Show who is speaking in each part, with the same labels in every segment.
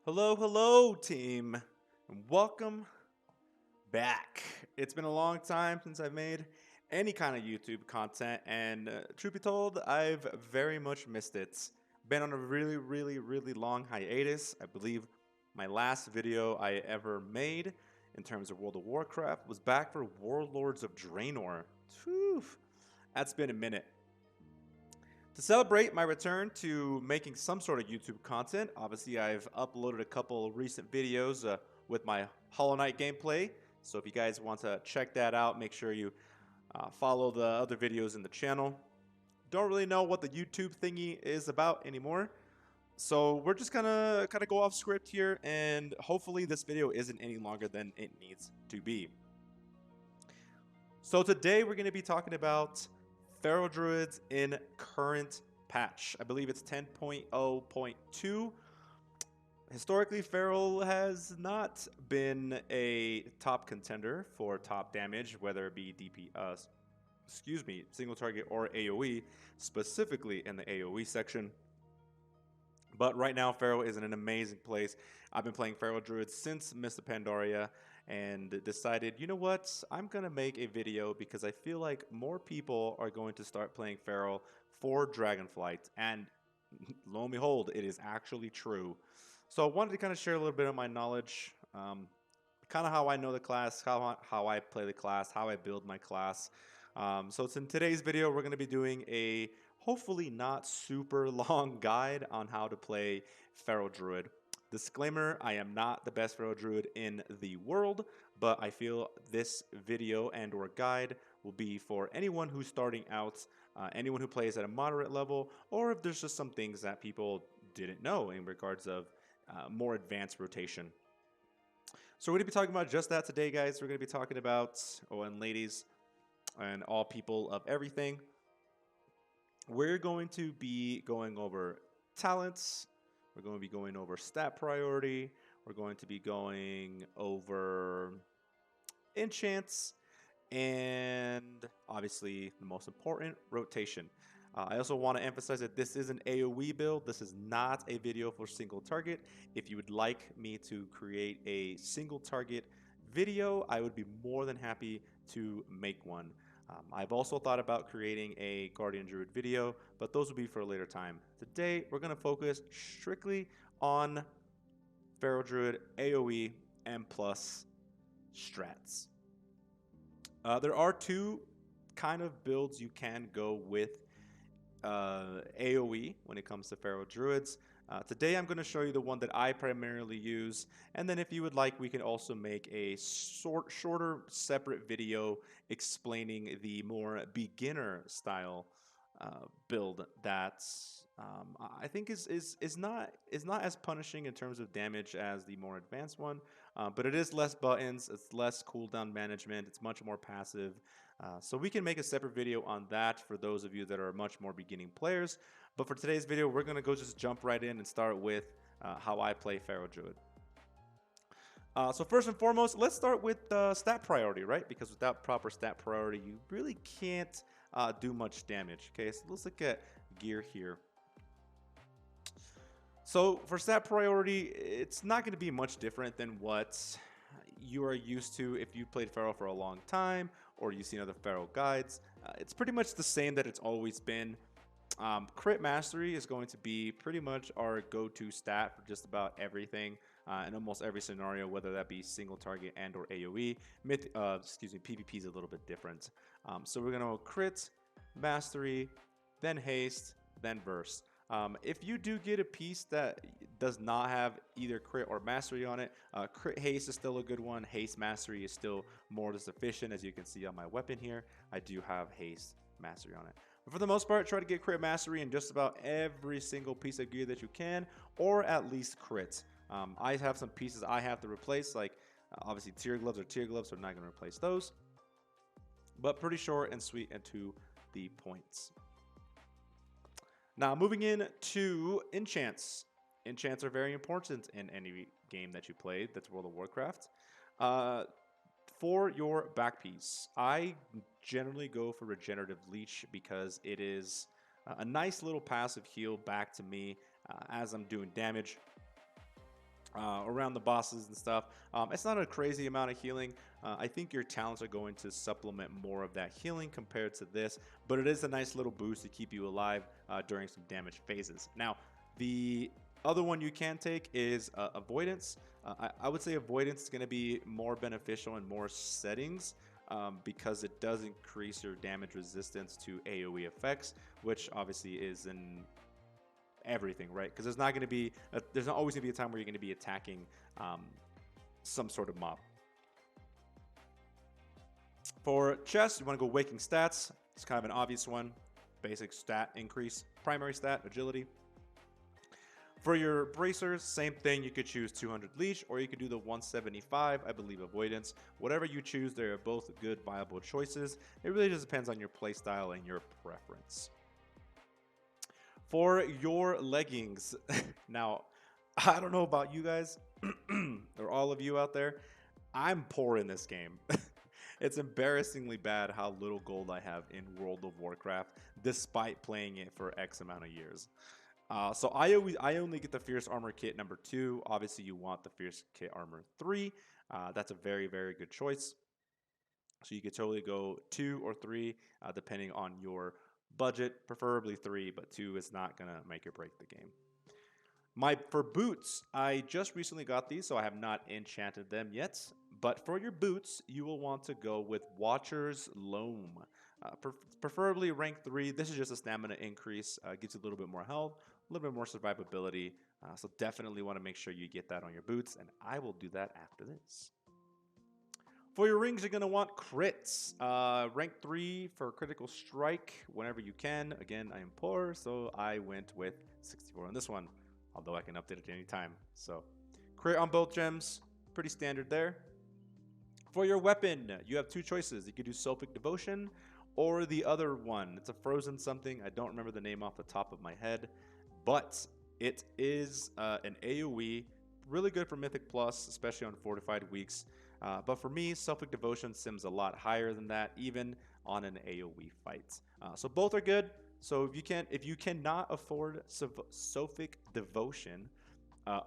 Speaker 1: Hello, hello, team, and welcome back. It's been a long time since I've made any kind of YouTube content, and truth be told, I've very much missed it. Been on a really long hiatus. I believe my last video I ever made in terms of World of Warcraft was back for Warlords of Draenor. Phew, that's been a minute. To celebrate my return to making some sort of YouTube content, obviously I've uploaded a couple recent videos with my Hollow Knight gameplay. So if you guys want to check that out, make sure you follow the other videos in the channel. Don't really know what the YouTube thingy is about anymore. So we're just gonna kind of go off script here, and hopefully this video isn't any longer than it needs to be. So today we're going to be talking about Feral Druids in current patch. I believe it's 10.0.2. Historically, Feral has not been a top contender for top damage, whether it be single target or AoE, specifically in the AoE section. But right now, Feral is in an amazing place. I've been playing Feral Druids since Mists of Pandaria and decided, you know what, I'm going to make a video because I feel like more people are going to start playing Feral for Dragonflight. And lo and behold, it is actually true. So I wanted to kind of share a little bit of my knowledge, kind of how I know the class, how I play the class, how I build my class. So in today's video, we're going to be doing a hopefully not super long guide on how to play Feral Druid. Disclaimer, I am not the best Feral Druid in the world, but I feel this video and or guide will be for anyone who's starting out, anyone who plays at a moderate level, or if there's just some things that people didn't know in regards of more advanced rotation. So we're going to be talking about just that today, guys. We're going to be talking about, and ladies, and all people of everything. We're going to be going over talents. We're going to be going over stat priority. We're going to be going over enchants. And obviously, the most important, rotation. I also want to emphasize that this is an AoE build. This is not a video for single target. If you would like me to create a single target video, I would be more than happy to make one. I've also thought about creating a Guardian Druid video, but those will be for a later time. Today, we're going to focus strictly on Feral Druid, AoE, and plus strats. There are two kind of builds you can go with AoE when it comes to Feral Druids. Today I'm going to show you the one that I primarily use, and then if you would like, we can also make a shorter separate video explaining the more beginner style build that I think is not as punishing in terms of damage as the more advanced one, but it is less buttons, it's less cooldown management, it's much more passive. So we can make a separate video on that for those of you that are much more beginning players. But for today's video, we're going to go just jump right in and start with how I play Feral Druid. So first and foremost, let's start with stat priority, right? Because without proper stat priority, you really can't do much damage. Okay, so let's look at gear here. So for stat priority, it's not going to be much different than what you are used to if you played Feral for a long time or you've seen other Feral guides. It's pretty much the same that it's always been. Crit Mastery is going to be pretty much our go-to stat for just about everything in almost every scenario, whether that be single target and or AoE. PvP is a little bit different. So we're going to crit, mastery, then haste, then burst. If you do get a piece that does not have either crit or mastery on it, crit haste is still a good one. Haste mastery is still more than sufficient. As you can see on my weapon here, I do have haste mastery on it. But for the most part, try to get crit mastery in just about every single piece of gear that you can, or at least crit. I have some pieces I have to replace, like obviously tear gloves, so I'm not going to replace those. But pretty short and sweet and to the points. Now, moving in to enchants. Enchants are very important in any game that you play that's World of Warcraft. For your back piece, I generally go for Regenerative Leech because it is a nice little passive heal back to me as I'm doing damage. around the bosses and stuff. It's not a crazy amount of healing. I think your talents are going to supplement more of that healing compared to this, but it is a nice little boost to keep you alive during some damage phases. Now, the other one you can take is avoidance. I would say avoidance is going to be more beneficial in more settings because it does increase your damage resistance to AoE effects, which obviously is in everything, right? Because there's not going to be there's not always going to be a time where you're going to be attacking some sort of mob. For chest, you want to go waking stats. It's kind of an obvious one. Basic stat increase, primary stat, agility. For your bracers, same thing. You could choose 200 leash, or you could do the 175, I believe, avoidance. Whatever you choose, they are both good, viable choices. It really just depends on your playstyle and your preference. For your leggings, now, I don't know about you guys, or all of you out there, I'm poor in this game. It's embarrassingly bad how little gold I have in World of Warcraft, despite playing it for X amount of years. So I only get the Fierce Armor Kit number 2. Obviously, you want the Fierce Kit Armor 3. That's a very, very good choice. So you could totally go 2 or 3, depending on your budget. Preferably 3, but 2 is not going to make or break the game. For boots, I just recently got these, so I have not enchanted them yet. But for your boots, you will want to go with Watcher's Loam. Preferably rank 3. This is just a stamina increase. Gives you a little bit more health, a little bit more survivability. So definitely want to make sure you get that on your boots, and I will do that after this. For your rings, you're going to want crits. Rank 3 for critical strike whenever you can. Again, I am poor, so I went with 64 on this one, although I can update it at any time. So crit on both gems, pretty standard there. For your weapon, you have 2 choices. You could do Sophic Devotion or the other one. It's a frozen something. I don't remember the name off the top of my head, but it is an AoE, really good for Mythic Plus, especially on fortified weeks. But for me, Sophic Devotion sims a lot higher than that, even on an AoE fight. So both are good. So if you cannot afford Sophic Devotion,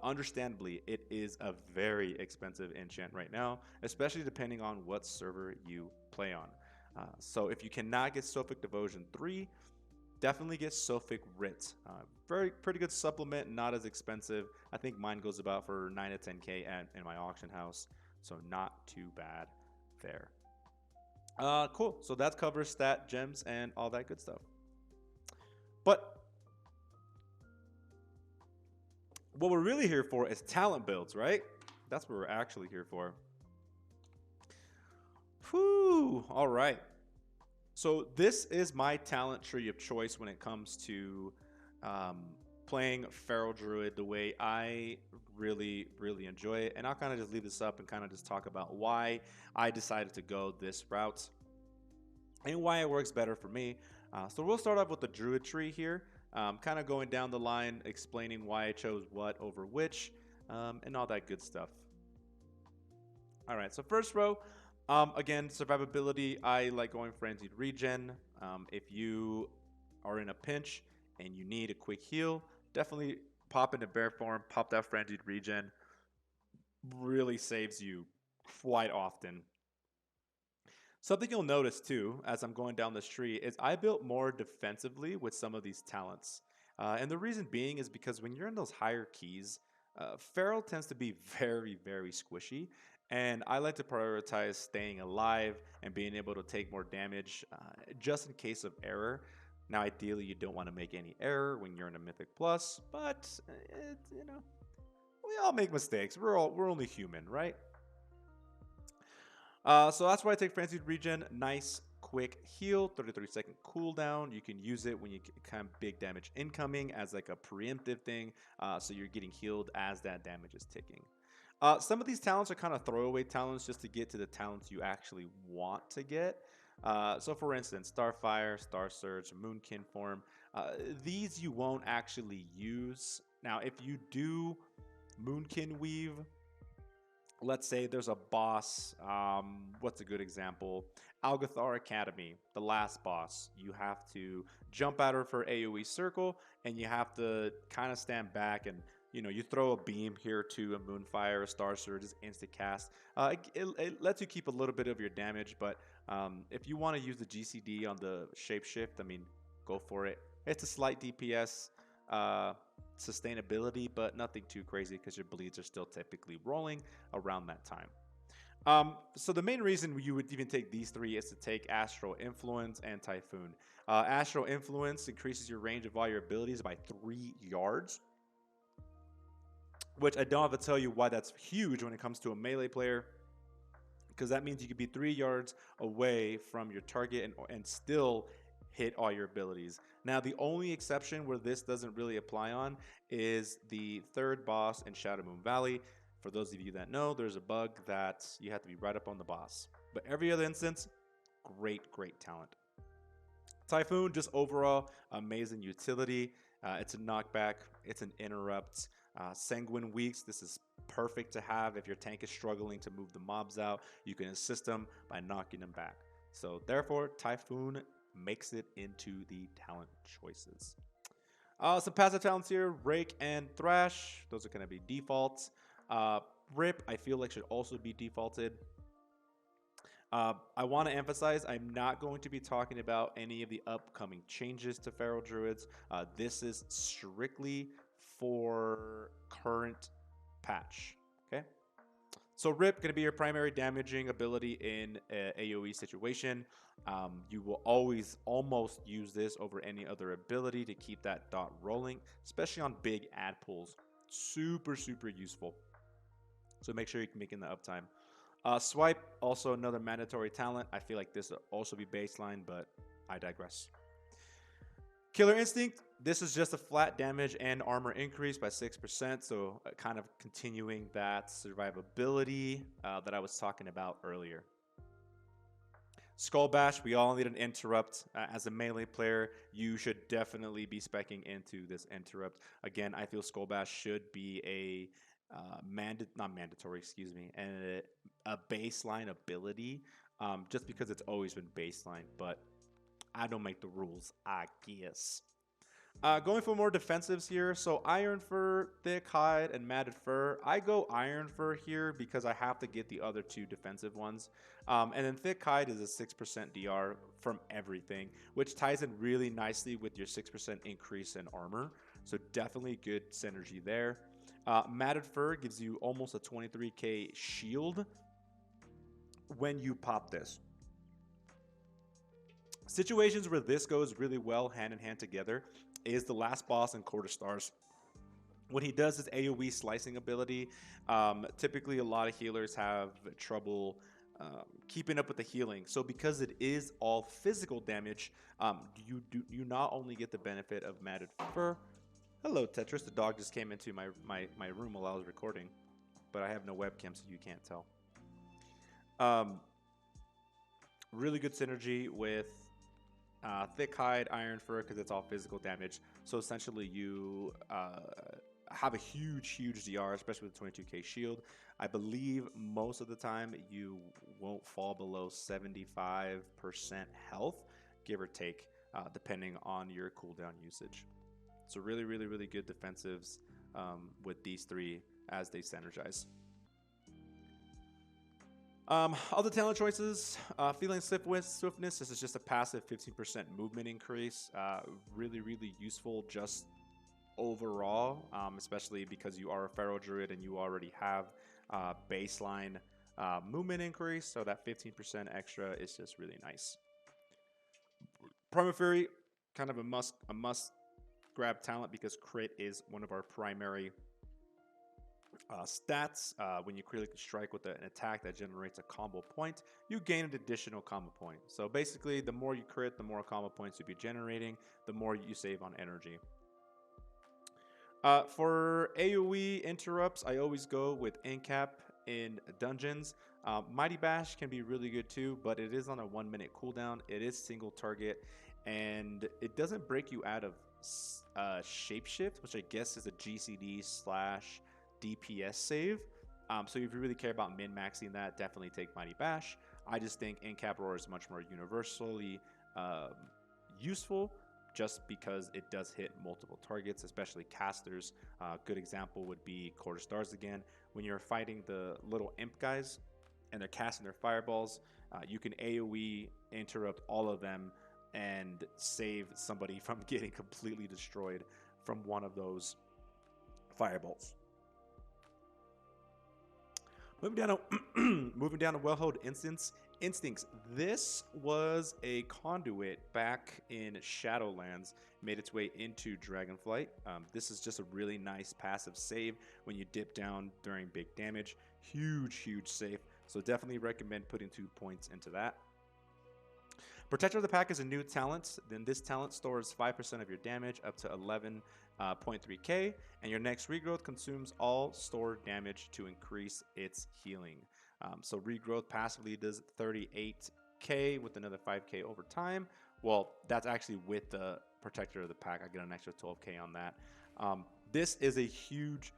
Speaker 1: understandably, it is a very expensive enchant right now, especially depending on what server you play on. So if you cannot get Sophic Devotion 3, definitely get Sophic Writ. Pretty good supplement, not as expensive. I think mine goes about for 9 to 10k in my auction house, so not too bad there. Cool. So that covers stat, gems, and all that good stuff. But what we're really here for is talent builds, right? That's what we're actually here for. Whew. All right. So this is my talent tree of choice when it comes to playing Feral Druid the way I really, really enjoy it. And I'll kind of just leave this up and kind of just talk about why I decided to go this route and why it works better for me. So we'll start off with the Druid tree here. Kind of going down the line, explaining why I chose what over which, and all that good stuff. All right, so first row, again, survivability. I like going Frenzied Regen. If you are in a pinch and you need a quick heal, definitely pop into bear form, pop that Frenzied Regen. Really saves you quite often. Something you'll notice too, as I'm going down this tree, is I built more defensively with some of these talents. And the reason being is because when you're in those higher keys, Feral tends to be very, very squishy. And I like to prioritize staying alive and being able to take more damage just in case of error. Now, ideally, you don't want to make any error when you're in a Mythic Plus, but, you know, we all make mistakes. We're only human, right? So that's why I take Frenzied Regen. Nice, quick heal, 33-second cooldown. You can use it when you kind of big damage incoming as like a preemptive thing. So you're getting healed as that damage is ticking. Some of these talents are kind of throwaway talents just to get to the talents you actually want to get. So for instance, Starfire, Star Surge, Moonkin Form. These you won't actually use. Now, if you do Moonkin Weave, let's say there's a boss, what's a good example? Algathar Academy, the last boss. You have to jump at her for AoE circle, and you have to kind of stand back and you know, you throw a beam here to a Moonfire, a Star Surge, is instant cast. It lets you keep a little bit of your damage, but if you want to use the GCD on the Shapeshift, I mean, go for it. It's a slight DPS sustainability, but nothing too crazy because your bleeds are still typically rolling around that time. So the main reason you would even take these three is to take Astral Influence and Typhoon. Astral Influence increases your range of all your abilities by 3 yards, which I don't have to tell you why that's huge when it comes to a melee player, because that means you could be 3 yards away from your target and still hit all your abilities. Now, the only exception where this doesn't really apply on is the third boss in Shadow Moon Valley. For those of you that know, there's a bug that you have to be right up on the boss. But every other instance, great talent. Typhoon, just overall amazing utility. It's a knockback, it's an interrupt. Sanguine Weeks, this is perfect to have if your tank is struggling to move the mobs out. You can assist them by knocking them back. So therefore, Typhoon makes it into the talent choices. Some passive talents here, Rake and Thrash. Those are going to be defaults. Rip, I feel like should also be defaulted. I want to emphasize, I'm not going to be talking about any of the upcoming changes to Feral Druids. This is strictly for current patch, okay? So Rip, going to be your primary damaging ability in a AoE situation. You will always almost use this over any other ability to keep that dot rolling, especially on big ad pulls. Super useful. So make sure you can make in the uptime. Swipe, also another mandatory talent. I feel like this will also be baseline, but I digress. Killer Instinct, this is just a flat damage and armor increase by 6%, so kind of continuing that survivability that I was talking about earlier. Skull Bash, we all need an interrupt. As a melee player, you should definitely be speccing into this interrupt. Again, I feel Skull Bash should be a not mandatory, excuse me, and a baseline ability, just because it's always been baseline, but I don't make the rules, I guess. Going for more defensives here, so Iron Fur, Thick Hide, and Matted Fur. I go Iron Fur here because I have to get the other two defensive ones. And then Thick Hide is a 6% DR from everything, which ties in really nicely with your 6% increase in armor. So definitely good synergy there. Matted Fur gives you almost a 23k shield when you pop this. Situations where this goes really well hand in hand together is the last boss in Court of Stars. When he does his AoE slicing ability, typically a lot of healers have trouble keeping up with the healing. So because it is all physical damage, you not only get the benefit of Matted Fur. Hello, Tetris. The dog just came into my room while I was recording, but I have no webcam, so you can't tell. Really good synergy with Thick Hide, Iron Fur, because it's all physical damage. So essentially, you have a huge DR, especially with the 22k shield. I believe most of the time you won't fall below 75% health, give or take, depending on your cooldown usage. So really good defensives with these three as they synergize. Other talent choices, Feeling Swiftness. This is just a passive 15% movement increase. Really useful just overall, especially because you are a Feral Druid and you already have baseline movement increase. So that 15% extra is just really nice. Primal Fury, kind of a must grab talent because crit is one of our primary stats. When you critically strike with an attack that generates a combo point, you gain an additional combo point. So basically, the more you crit, the more combo points you'll be generating, the more you save on energy. For AoE interrupts, I always go with Incap in dungeons. Mighty Bash can be really good too, but it is on a 1-minute cooldown. It is single target, and it doesn't break you out of Shapeshift, which I guess is a GCD / DPS save. So if you really care about min-maxing that, definitely take Mighty Bash. I just think Incap Roar is much more universally useful just because it does hit multiple targets, especially casters. Good example would be Quarter Stars again. When you're fighting the little imp guys and they're casting their fireballs, you can AoE interrupt all of them and save somebody from getting completely destroyed from one of those fireballs. Moving down to Wellhold Instincts. This was a conduit back in Shadowlands, made its way into Dragonflight. This is just a really nice passive save when you dip down during big damage. Huge save. So definitely recommend putting 2 points into that. Protector of the Pack is a new talent. Then this talent stores 5% of your damage up to 11.3k, and your next regrowth consumes all stored damage to increase its healing. So regrowth passively does 38k with another 5k over time. Well, that's actually with the Protector of the Pack. I get an extra 12k on that. This is a huge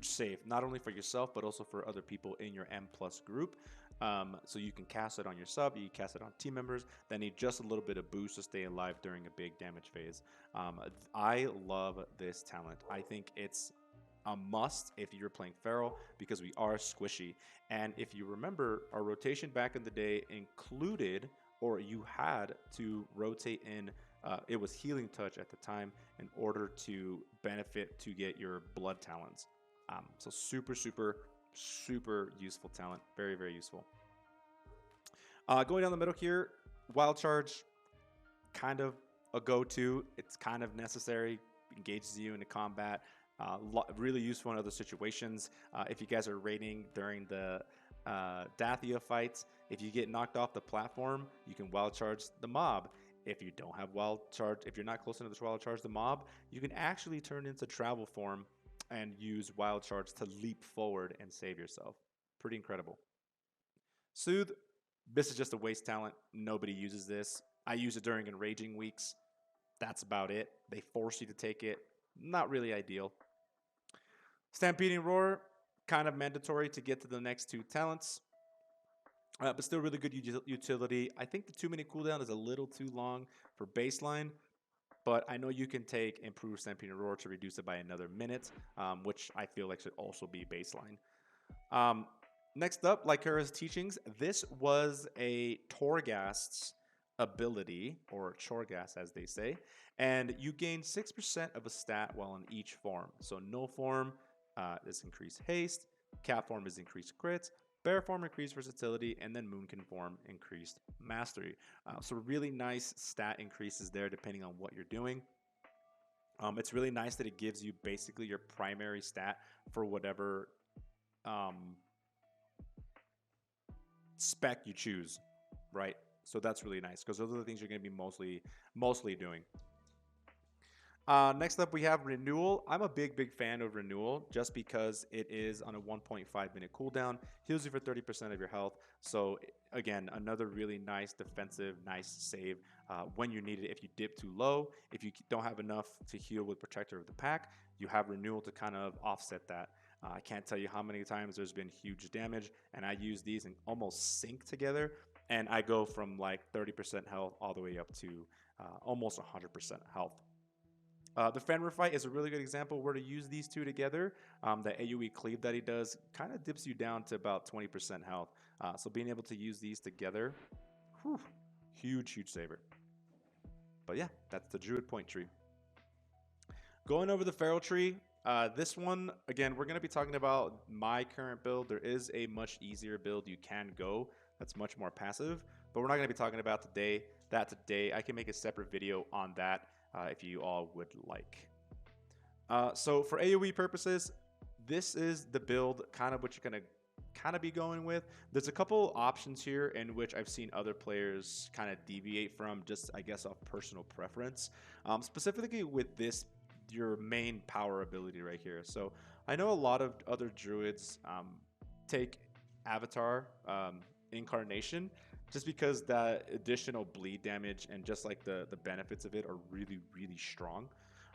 Speaker 1: save, not only for yourself but also for other people in your M+ group. So you can cast it on your sub, you can cast it on team members that need just a little bit of boost to stay alive during a big damage phase. I love this talent. I think it's a must if you're playing Feral because we are squishy. And if you remember, our rotation back in the day included, or you had to rotate in, it was Healing Touch at the time in order to benefit to get your blood talents. So super useful talent. Very useful. Going down the middle here, Wild Charge, kind of a go-to. It's kind of necessary, engages you into combat. Really useful in other situations. If you guys are raiding during the Dathia fights, if you get knocked off the platform, you can Wild Charge the mob. If you don't have Wild Charge, if you're not close enough to Wild Charge the mob, you can actually turn into Travel Form and use Wild Charge to leap forward and save yourself. Pretty incredible. Soothe. This is just a waste talent. Nobody uses this. I use it during Enraging weeks. That's about it. They force you to take it. Not really ideal. Stampeding Roar, kind of mandatory to get to the next 2 talents. But still really good utility. I think the 2-minute cooldown is a little too long for baseline, but I know you can take Improved Stampeding Roar to reduce it by another minute, which I feel like should also be baseline. Next up, Lycura's Teachings. This was a Torghast's ability, or Chorghast as they say, and you gain 6% of a stat while in each form. So Null Form is increased haste, Cat Form is increased crits, Bear Form increased versatility, and then Moonkin Form increased mastery. So really nice stat increases there depending on what you're doing. It's really nice that it gives you basically your primary stat for whatever spec you choose, right? So that's really nice because those are the things you're going to be mostly doing. Next up, we have Renewal. I'm a big fan of Renewal just because it is on a 1.5-minute cooldown, heals you for 30% of your health. So again, another really nice defensive, nice save when you need it. If you dip too low, if you don't have enough to heal with Protector of the Pack, you have Renewal to kind of offset that. I can't tell you how many times there's been huge damage, and I use these and almost sync together, and I go from like 30% health all the way up to almost 100% health. The Fenrir fight is a really good example where to use these 2 together. The AoE cleave that he does kind of dips you down to about 20% health. So being able to use these together, whew, huge saver. But yeah, that's the Druid Point tree. Going over the Feral tree, this one, again, we're going to be talking about my current build. There is a much easier build you can go that's much more passive, but we're not going to be talking about that today. I can make a separate video on that if you all would like. So for AoE purposes, this is the build, kind of what you're going to kind of be going with. There's a couple options here in which I've seen other players kind of deviate from, just I guess off personal preference. Specifically with this, your main power ability right here. So I know a lot of other druids take Avatar Incarnation just because that additional bleed damage and just like the benefits of it are really strong.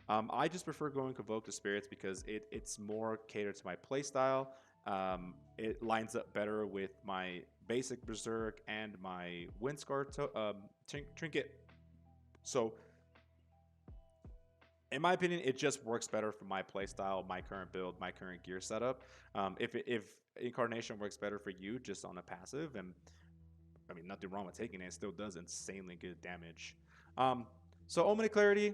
Speaker 1: I just prefer going Convoke the Spirits because it's more catered to my playstyle. It lines up better with my basic Berserk and my Windscar trinket. So, in my opinion, it just works better for my playstyle, my current build, my current gear setup. If Incarnation works better for you just on a passive, and I mean, nothing wrong with taking it, it still does insanely good damage. So Omen of Clarity,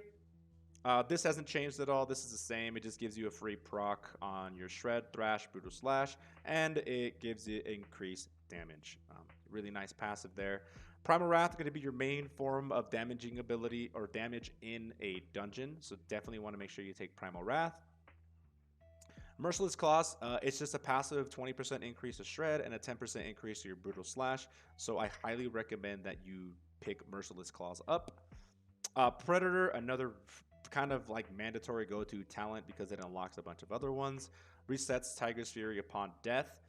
Speaker 1: this hasn't changed at all. This is the same. It just gives you a free proc on your Shred, Thrash, Brutal Slash, and it gives you increased damage. Really nice passive there. Primal Wrath is going to be your main form of damaging ability or damage in a dungeon, so definitely want to make sure you take Primal Wrath. Merciless Claws, it's just a passive 20% increase to Shred and a 10% increase to your Brutal Slash, so I highly recommend that you pick Merciless Claws up. Predator, another kind of like mandatory go-to talent because it unlocks a bunch of other ones. Resets Tiger's Fury upon death.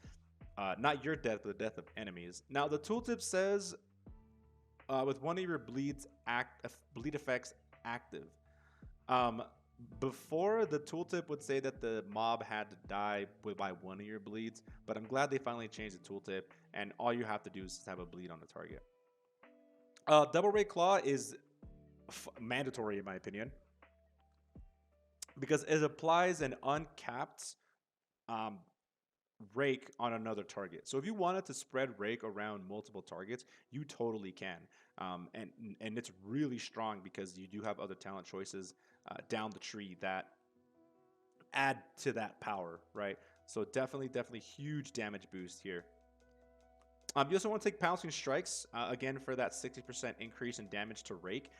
Speaker 1: Not your death, but the death of enemies. Now, the tooltip says with one of your bleed effects active. Before, the tooltip would say that the mob had to die by one of your bleeds, but I'm glad they finally changed the tooltip, and all you have to do is just have a bleed on the target. Double Ray Claw is mandatory in my opinion because it applies an uncapped rake on another target. So if you wanted to spread rake around multiple targets, you totally can. And it's really strong because you do have other talent choices down the tree that add to that power, right? So definitely huge damage boost here. You also want to take Pouncing Strikes, again, for that 60% increase in damage to Rake.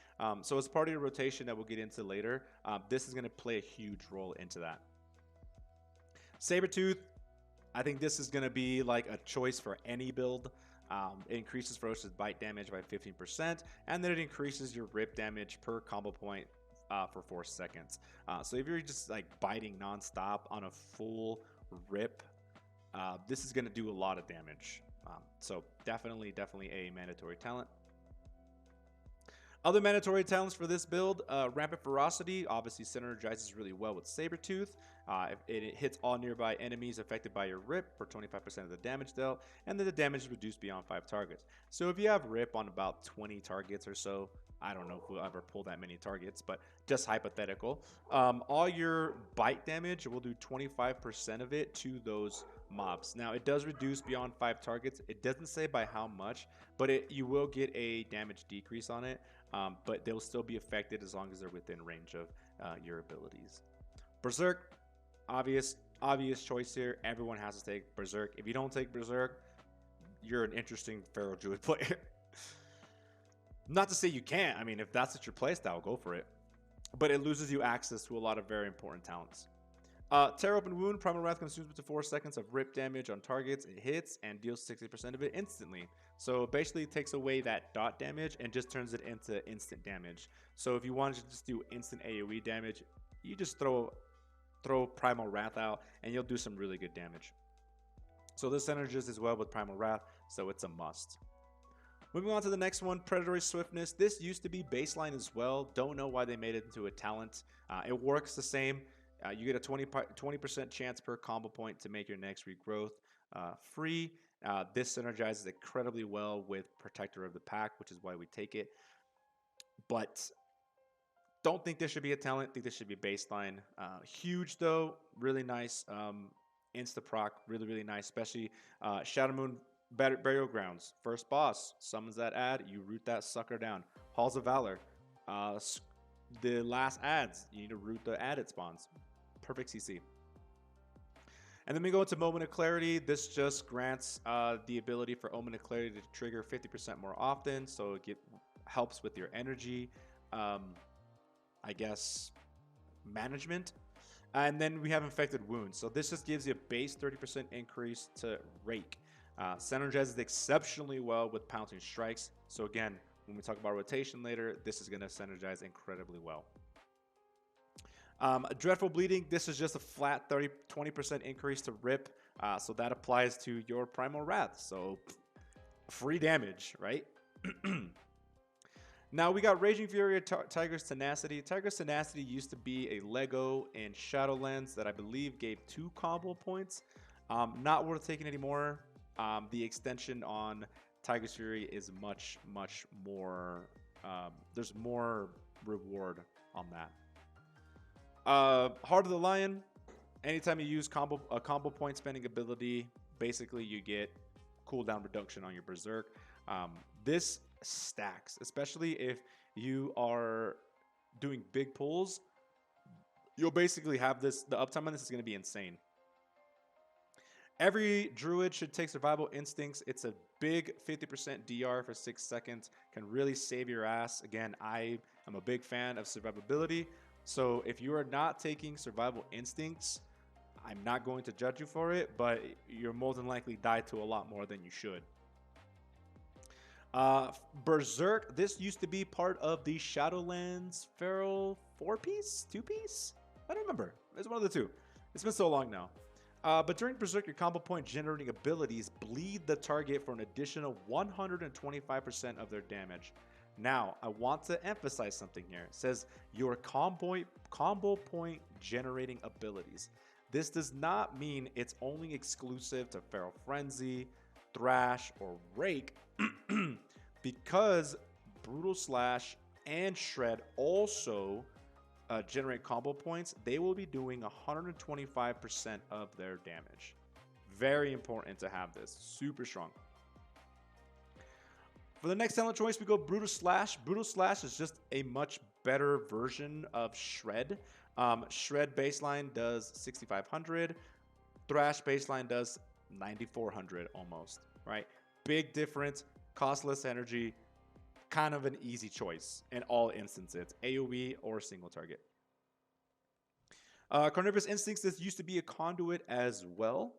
Speaker 1: So as part of your rotation that we'll get into later, this is going to play a huge role into that. Sabretooth, I think this is going to be like a choice for any build. It increases Ferocious Bite damage by 15%, and then it increases your rip damage per combo point for 4 seconds. So if you're just like biting nonstop on a full rip, this is going to do a lot of damage. So definitely a mandatory talent. Other mandatory talents for this build, Rampant Ferocity obviously synergizes really well with Sabretooth. It hits all nearby enemies affected by your rip for 25% of the damage dealt, and then the damage is reduced beyond 5 targets. So if you have rip on about 20 targets or so, I don't know if we'll ever pull that many targets, but just hypothetical, all your bite damage will do 25% of it to those mobs. Now it does reduce beyond 5 targets. It doesn't say by how much, but you will get a damage decrease on it, but they'll still be affected as long as they're within range of your abilities. Berserk, obvious choice here. Everyone has to take Berserk. If you don't take Berserk, you're an interesting Feral Druid player. Not to say you can't. I mean, if that's what your playstyle, go for it. But it loses you access to a lot of very important talents. Tear Open Wound, Primal Wrath consumes up to 4 seconds of rip damage on targets. It hits and deals 60% of it instantly. So basically it takes away that dot damage and just turns it into instant damage. So if you wanted to just do instant AoE damage, you just throw Primal Wrath out and you'll do some really good damage. So this synergizes as well with Primal Wrath, so it's a must. Moving on to the next one, Predatory Swiftness. This used to be baseline as well. Don't know why they made it into a talent. It works the same. You get a 20% chance per combo point to make your next regrowth free. This synergizes incredibly well with Protector of the Pack, which is why we take it. But don't think this should be a talent. Think this should be baseline. Huge though, really nice. Insta proc, really nice. Especially Shadow Moon Burial Grounds. First boss summons that ad. You root that sucker down. Halls of Valor. The last ads, you need to root the ad it spawns. Perfect CC. And then we go into Moment of Clarity. This just grants the ability for Omen of Clarity to trigger 50% more often, so it helps with your energy, I guess, management. And then we have Infected Wounds. So this just gives you a base 30% increase to Rake. Synergizes exceptionally well with Pouncing Strikes. So again, when we talk about rotation later, this is going to synergize incredibly well. Dreadful Bleeding, this is just a flat 20% increase to Rip. So that applies to your Primal Wrath. So free damage, right? Now we got Raging Fury, Tiger's Tenacity. Tiger's Tenacity used to be a Lego in Shadowlands that I believe gave 2 combo points. Not worth taking anymore. The extension on Tiger's Fury is much more. There's more reward on that. Heart of the Lion. Anytime you use a combo point spending ability, basically you get cooldown reduction on your Berserk. This stacks, especially if you are doing big pulls. You'll basically have this. The uptime on this is going to be insane. Every druid should take survival instincts. It's a big 50% DR for 6 seconds. Can really save your ass. Again, I am a big fan of survivability. So if you are not taking survival instincts, I'm not going to judge you for it, but you're more than likely die to a lot more than you should. Berserk, this used to be part of the Shadowlands Feral 4-piece? 2-piece? I don't remember. It's one of the two. It's been so long now. But during Berserk, your combo point generating abilities bleed the target for an additional 125% of their damage. Now, I want to emphasize something here. It says your combo point generating abilities. This does not mean it's only exclusive to Feral Frenzy, Thrash, or Rake, because Brutal Slash and Shred also generate combo points. They will be doing 125% of their damage. Very important to have this. Super strong. For the next talent choice, we go Brutal Slash. Brutal Slash is just a much better version of Shred. Shred baseline does 6,500. Thrash baseline does 9,400 almost, right? Big difference, cost less energy, kind of an easy choice in all instances, AoE or single target. Carnivorous Instincts, this used to be a conduit as well.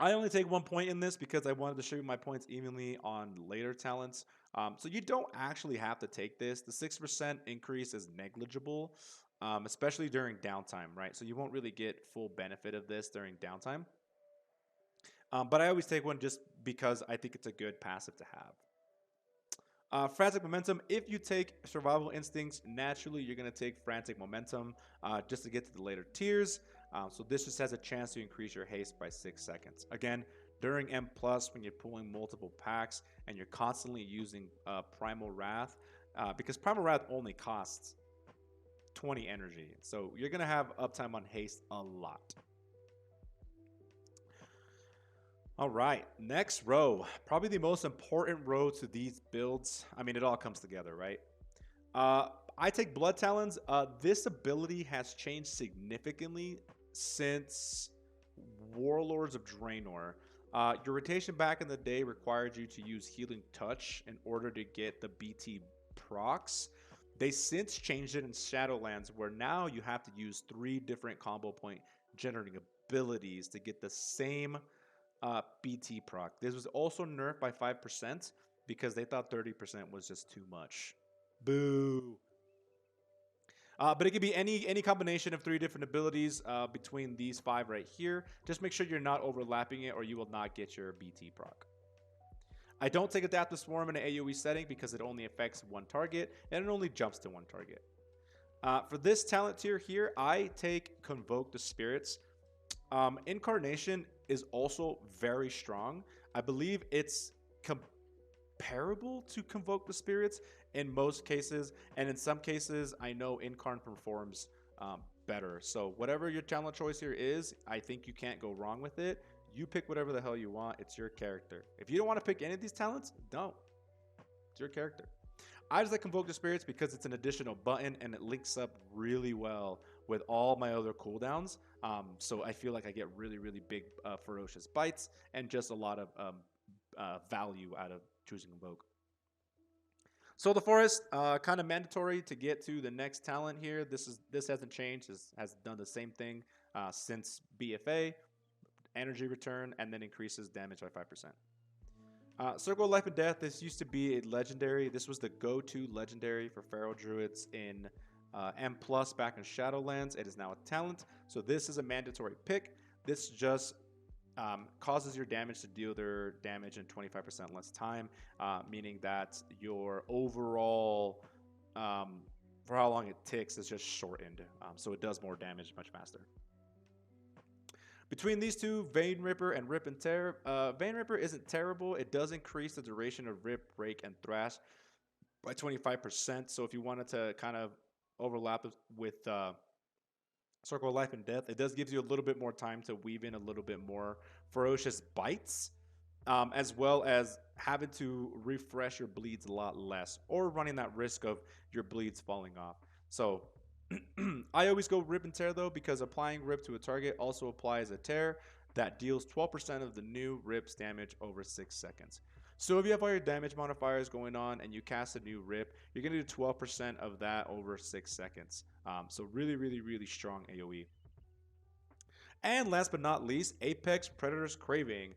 Speaker 1: I only take 1 point in this because I wanted to show you my points evenly on later talents. So you don't actually have to take this. The 6% increase is negligible, especially during downtime, right? So you won't really get full benefit of this during downtime. But I always take one just because I think it's a good passive to have. Frantic Momentum, if you take Survival Instincts, naturally you're going to take Frantic Momentum just to get to the later tiers. So this just has a chance to increase your haste by 6 seconds. Again, during M+, when you're pulling multiple packs and you're constantly using Primal Wrath, because Primal Wrath only costs 20 energy. So you're going to have uptime on haste a lot. All right, next row. Probably the most important row to these builds. I mean, it all comes together, right? I take Blood Talons. This ability has changed significantly since Warlords of Draenor. Your rotation back in the day required you to use Healing Touch in order to get the BT procs. They since changed it in Shadowlands, where now you have to use 3 different combo point generating abilities to get the same BT proc. This was also nerfed by 5% because they thought 30% was just too much. Boo. But it could be any combination of 3 different abilities between these 5 right here. Just make sure you're not overlapping it or you will not get your BT proc. I don't take Adaptive Swarm in an AoE setting because it only affects 1 target and it only jumps to 1 target. For this talent tier here, I take Convoke the Spirits. Incarnation is also very strong. I believe it's comparable to Convoke the Spirits in most cases, and in some cases I know Incarn performs better. So whatever your talent choice here is, I think you can't go wrong with it. You pick whatever the hell you want. It's your character. If you don't want to pick any of these talents, don't. It's your character. I just like Convoke the Spirits because it's an additional button and it links up really well with all my other cooldowns. So I feel like I get really big ferocious bites and just a lot of value out of choosing Convoke. So the Forest, kind of mandatory to get to the next talent here. This hasn't changed. This has done the same thing since BFA. Energy return and then increases damage by 5%. Circle of Life and Death, this used to be a legendary. This was the go-to legendary for Feral Druids in M+ back in Shadowlands. It is now a talent, so this is a mandatory pick. This just causes your damage to deal their damage in 25% less time, meaning that your overall, for how long it ticks, is just shortened. So it does more damage much faster. Between these two, Vein Ripper and Rip and Tear, Vein Ripper isn't terrible. It does increase the duration of Rip, Break, and Thrash by 25%. So if you wanted to kind of overlap with Circle of Life and Death, it does give you a little bit more time to weave in a little bit more ferocious bites, as well as having to refresh your bleeds a lot less, or running that risk of your bleeds falling off. So I always go Rip and Tear though, because applying Rip to a target also applies a Tear that deals 12% of the new Rip's damage over 6 seconds. So if you have all your damage modifiers going on and you cast a new Rip, you're going to do 12% of that over 6 seconds. So really, really, really strong AoE. And last but not least, Apex Predator's Craving.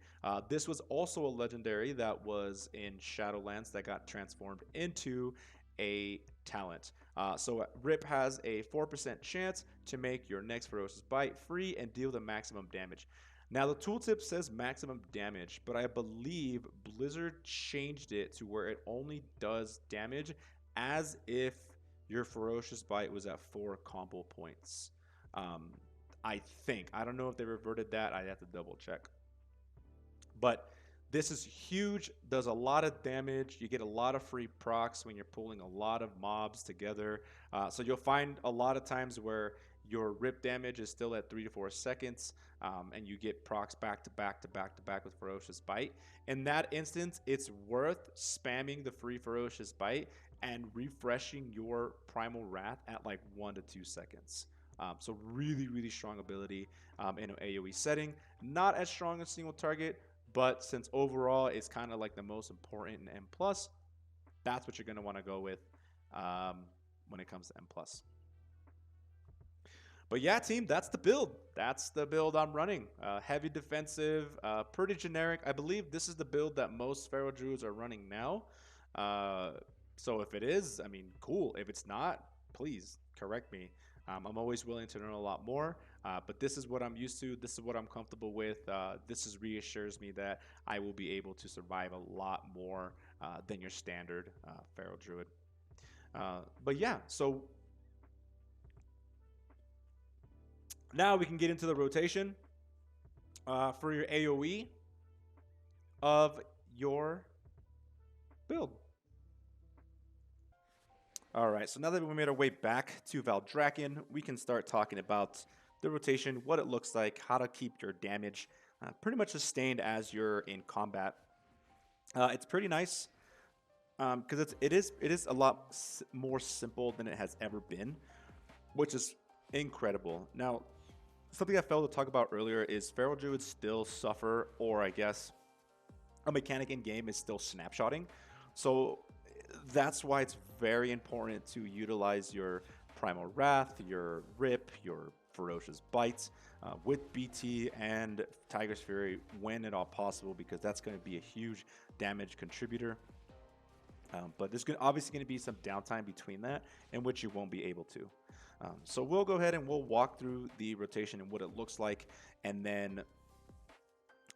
Speaker 1: This was also a legendary that was in Shadowlands that got transformed into a talent. So Rip has a 4% chance to make your next Ferocious Bite free and deal the maximum damage. Now the tooltip says maximum damage, but I believe Blizzard changed it to where it only does damage as if your Ferocious Bite was at 4 combo points. I think. I don't know if they reverted that. I'd have to double check. But this is huge, does a lot of damage. You get a lot of free procs when you're pulling a lot of mobs together. So you'll find a lot of times where your rip damage is still at 3 to 4 seconds, and you get procs back to back to back to back with Ferocious Bite. In that instance, it's worth spamming the free Ferocious Bite and refreshing your Primal Wrath at like 1 to 2 seconds. So really, really strong ability in an AoE setting. Not as strong as single target, but since overall it's kind of like the most important in M+, that's what you're going to want to go with when it comes to M+. But yeah, team, that's the build. That's the build I'm running. Heavy defensive, pretty generic. I believe this is the build that most Feral Druids are running now. So if it is, I mean, cool. If it's not, please correct me. I'm always willing to learn a lot more, but this is what I'm used to. This is what I'm comfortable with. This reassures me that I will be able to survive a lot more than your standard Feral Druid. But yeah, so now we can get into the rotation for your AoE of your build. All right, so now that we made our way back to Valdrakken, we can start talking about the rotation, what it looks like, how to keep your damage pretty much sustained as you're in combat. It's pretty nice because it is a lot more simple than it has ever been, which is incredible. Now, something I failed to talk about earlier is Feral Druids still suffer, or I guess a mechanic in game is still snapshotting. So that's why it's very important to utilize your Primal Wrath, your Rip, your Ferocious Bites with BT and Tiger's Fury when at all possible, because that's going to be a huge damage contributor. But there's obviously going to be some downtime between that in which you won't be able to. So we'll go ahead and we'll walk through the rotation and what it looks like, and then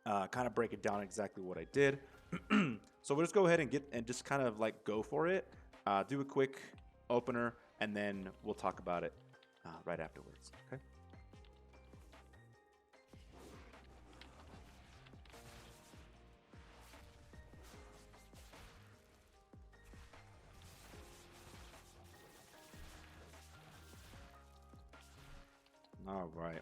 Speaker 1: kind of break it down exactly what I did. So we'll just go ahead and just kind of like go for it, do a quick opener, and then we'll talk about it right afterwards. Okay. All right.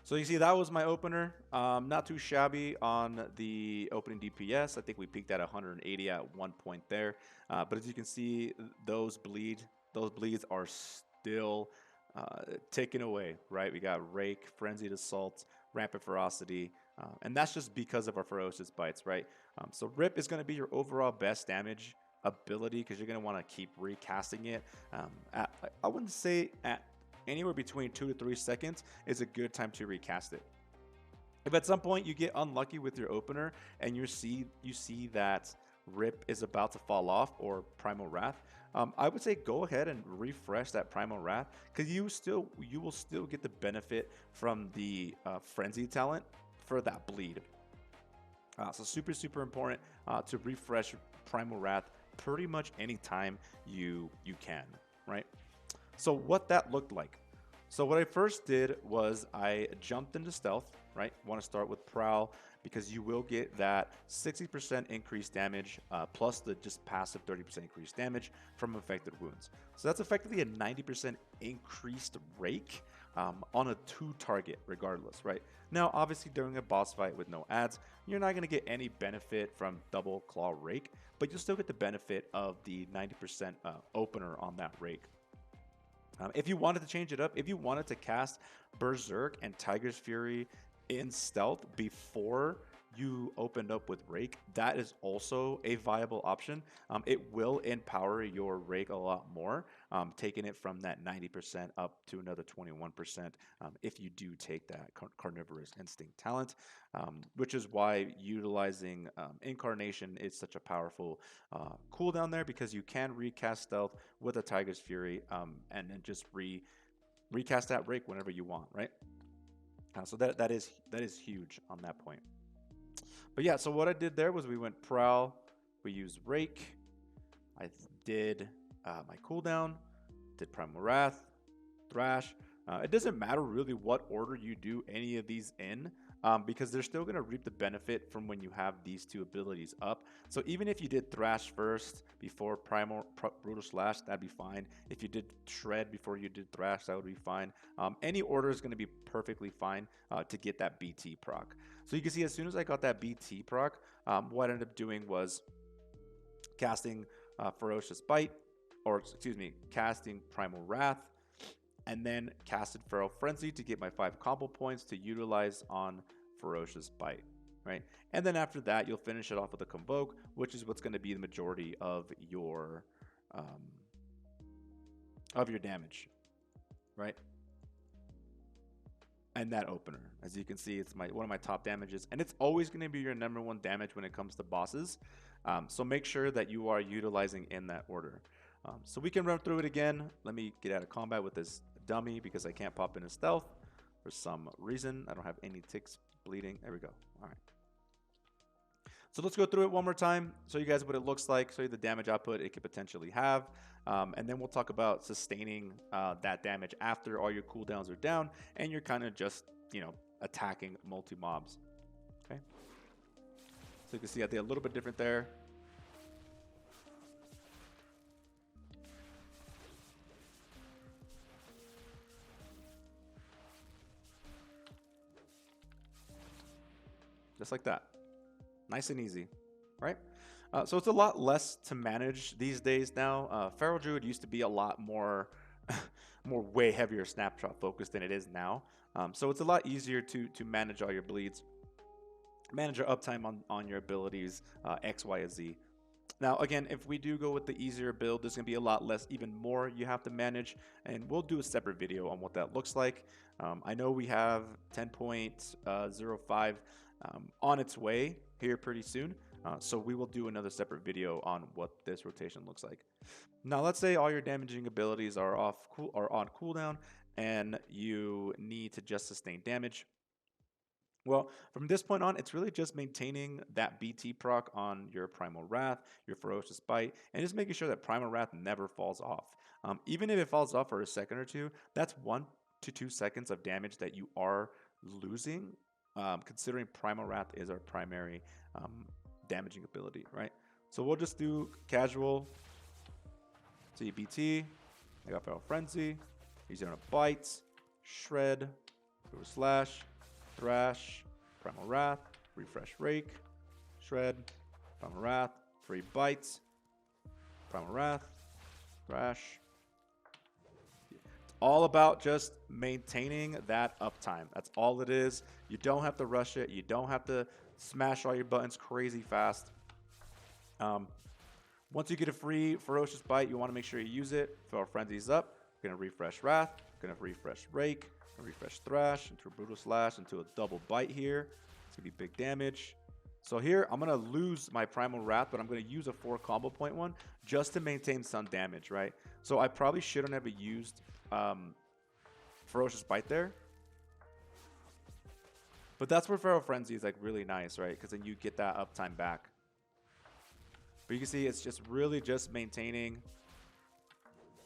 Speaker 1: So you see, that was my opener. Not too shabby on the opening DPS. I think we peaked at 180 at one point there. But as you can see, those bleeds are still taken away, right? We got Rake, Frenzied Assault, Rampant Ferocity, and that's just because of our Ferocious Bites, right? So Rip is going to be your overall best damage ability because you're going to want to keep recasting it. I wouldn't say at anywhere between 2 to 3 seconds is a good time to recast it. If at some point you get unlucky with your opener and you see that Rip is about to fall off, or Primal Wrath, I would say go ahead and refresh that Primal Wrath, because you will still get the benefit from the Frenzy talent for that bleed. So super important to refresh Primal Wrath pretty much anytime you can, right? So what that looked like. So what I first did was I jumped into stealth, right? Want to start with prowl because you will get that 60% increased damage plus the just passive 30% increased damage from infected wounds. So that's effectively a 90% increased rake on a 2 target regardless, right? Now, obviously during a boss fight with no ads, you're not going to get any benefit from double claw rake, but you'll still get the benefit of the 90% opener on that rake. If you wanted to change it up, if you wanted to cast Berserk and Tiger's Fury in stealth before you opened up with Rake, that is also a viable option. It will empower your Rake a lot more, taking it from that 90% up to another 21% if you do take that Carnivorous Instinct talent, which is why utilizing Incarnation is such a powerful cooldown there, because you can recast Stealth with a Tiger's Fury and then just recast that Rake whenever you want, right? So that is huge on that point. But yeah, so what I did there was we went Prowl, we used Rake, I did my cooldown, did Primal Wrath, Thrash. It doesn't matter really what order you do any of these in, because they're still going to reap the benefit from when you have these 2 abilities up. So even if you did Thrash first before Brutal Slash, that'd be fine. If you did Shred before you did Thrash, that would be fine. Any order is going to be perfectly fine to get that BT proc. So you can see as soon as I got that BT proc, what I ended up doing was casting Ferocious Bite, or excuse me, casting Primal Wrath, and then casted Feral Frenzy to get my 5 combo points to utilize on Ferocious Bite, right? And then after that, you'll finish it off with a Convoke, which is what's going to be the majority of your damage, right? And that opener, as you can see, it's one of my top damages, and it's always going to be your #1 damage when it comes to bosses. So make sure that you are utilizing in that order. So we can run through it again. Let me get out of combat with this dummy because I can't pop into stealth for some reason. I don't have any ticks bleeding. There we go. All right. So let's go through it one more time, show you guys what it looks like, show you the damage output it could potentially have, and then we'll talk about sustaining that damage after all your cooldowns are down and you're kind of just, attacking multi-mobs. Okay. So you can see I did a little bit different there. Just like that. Nice and easy, right? So it's a lot less to manage these days now. Feral Druid used to be a lot more, way heavier snapshot focused than it is now. So it's a lot easier to manage all your bleeds, manage your uptime on your abilities, X, Y, and Z. Now, again, if we do go with the easier build, there's going to be a lot less, even more you have to manage, and we'll do a separate video on what that looks like. I know we have 10.05 on its way here pretty soon, so we will do another separate video on what this rotation looks like. Now, let's say all your damaging abilities are on cooldown, and you need to just sustain damage. Well, from this point on, it's really just maintaining that BT proc on your Primal Wrath, your Ferocious Bite, and just making sure that Primal Wrath never falls off. Even if it falls off for a second or two, that's 1 to 2 seconds of damage that you are losing, considering Primal Wrath is our primary damaging ability, right? So we'll just do casual TBT. I got Feral Frenzy. He's gonna bite, shred, go slash, thrash, Primal Wrath, refresh rake, shred, Primal Wrath, free bites, Primal Wrath, thrash. It's all about just maintaining that uptime. That's all it is. You don't have to rush it. You don't have to smash all your buttons crazy fast. Once you get a free Ferocious Bite, you want to make sure you use it. Feral Frenzy's up. We're going to refresh Wrath. We're going to refresh Rake. Refresh Thrash into a Brutal Slash into a double bite here. It's going to be big damage. So here, I'm going to lose my Primal Wrath, but I'm going to use a 4 combo point one just to maintain some damage, right? So I probably shouldn't have used Ferocious Bite there. But that's where Feral Frenzy is like really nice, right? Because then you get that uptime back. But you can see it's just really just maintaining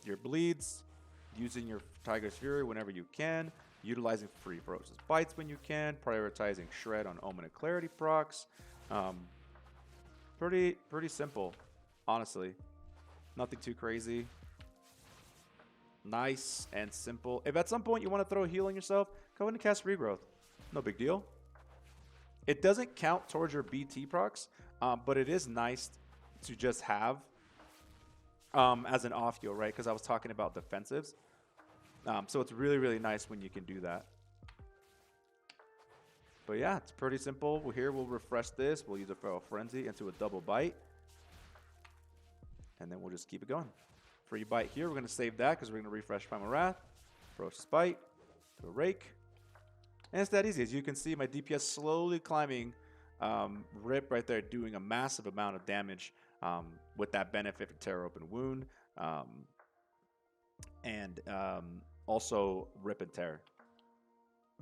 Speaker 1: your bleeds, using your Tiger's Fury whenever you can, utilizing free Ferocious Bites when you can, prioritizing Shred on Omen and Clarity procs. Pretty simple, honestly. Nothing too crazy. Nice and simple. If at some point you want to throw a heal on yourself, go ahead and cast Regrowth. No big deal. It doesn't count towards your BT procs, but it is nice to just have as an off heal, right? Because I was talking about defensives. So it's really, really nice when you can do that. But yeah, it's pretty simple. Here we'll refresh this. We'll use a Feral Frenzy into a double bite. And then we'll just keep it going. Free bite here. We're going to save that because we're going to refresh Primal Wrath. Ferocious Bite. To a Rake. And it's that easy. As you can see, my DPS slowly climbing. Rip right there doing a massive amount of damage with that benefit for Tear Open Wound. And also Rip and Tear.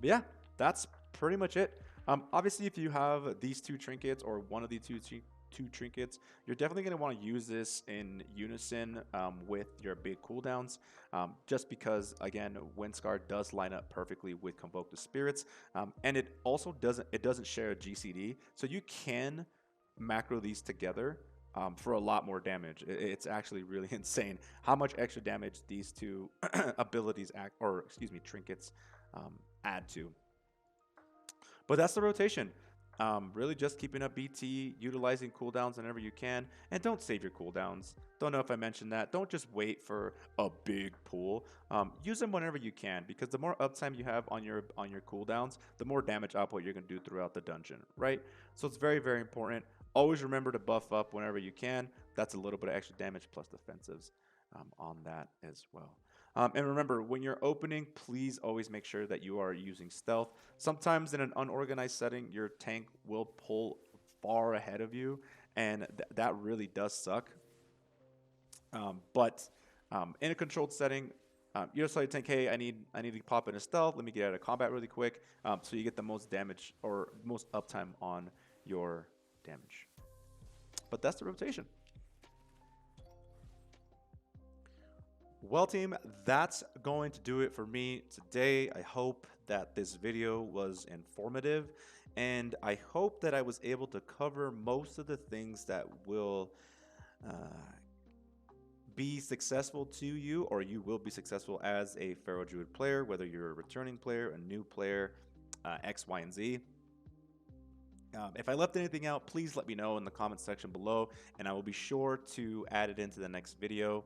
Speaker 1: But yeah, that's pretty much it. Obviously, if you have these two trinkets or one of the two trinkets, you're definitely going to want to use this in unison with your big cooldowns, just because, again, Windscar does line up perfectly with Convoke the Spirits, and it also doesn't share a GCD, so you can macro these together for a lot more damage. It's actually really insane how much extra damage these two abilities trinkets add to. But that's the rotation. Really just keeping up BT, utilizing cooldowns whenever you can, and don't save your cooldowns. Don't know if I mentioned that. Don't just wait for a big pool. Use them whenever you can, because the more uptime you have on your cooldowns, the more damage output you're going to do throughout the dungeon, right? So it's very, very important. Always remember to buff up whenever you can. That's a little bit of extra damage plus defensives on that as well. And remember, when you're opening, please always make sure that you are using stealth. Sometimes in an unorganized setting, your tank will pull far ahead of you, and that really does suck. But in a controlled setting, you just tell your tank, hey, I need to pop in a stealth. Let me get out of combat really quick, so you get the most damage or most uptime on your damage. But that's the rotation. Well, team, that's going to do it for me today. I hope that this video was informative, and I hope that I was able to cover most of the things that will be successful to you, or you will be successful as a Feral Druid player, whether you're a returning player, a new player, X, Y, and Z. If I left anything out, please let me know in the comments section below, and I will be sure to add it into the next video.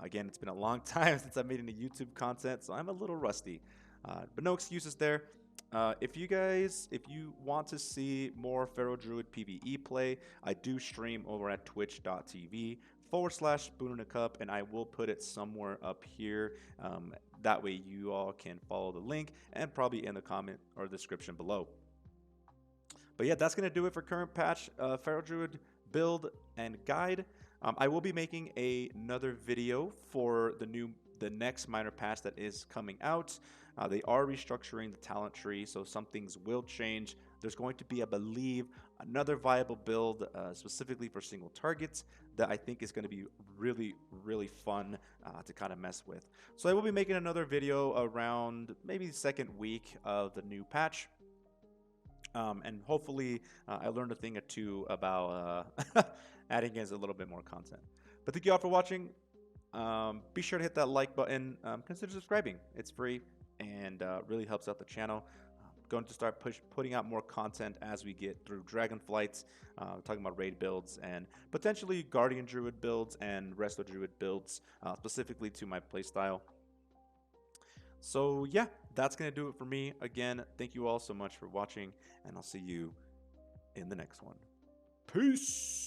Speaker 1: Again, it's been a long time since I made any YouTube content, so I'm a little rusty. But no excuses there. If you want to see more Feral Druid PvE play, I do stream over at twitch.tv/SpooNinAcup, and I will put it somewhere up here. That way you all can follow the link and probably in the comment or description below. But yeah, that's going to do it for current patch Feral Druid build and guide. I will be making another video for the next minor patch that is coming out. They are restructuring the talent tree, so some things will change. There's going to be, I believe, another viable build specifically for single targets that I think is going to be really, really fun to kind of mess with. So I will be making another video around maybe the second week of the new patch. And hopefully I learned a thing or two about adding in a little bit more content. But thank you all for watching. Be sure to hit that like button. Consider subscribing. It's free and really helps out the channel. Going to start putting out more content as we get through Dragonflights, talking about raid builds and potentially Guardian Druid builds and Resto Druid builds, specifically to my playstyle. So yeah, that's going to do it for me. Again, thank you all so much for watching, and I'll see you in the next one. Peace!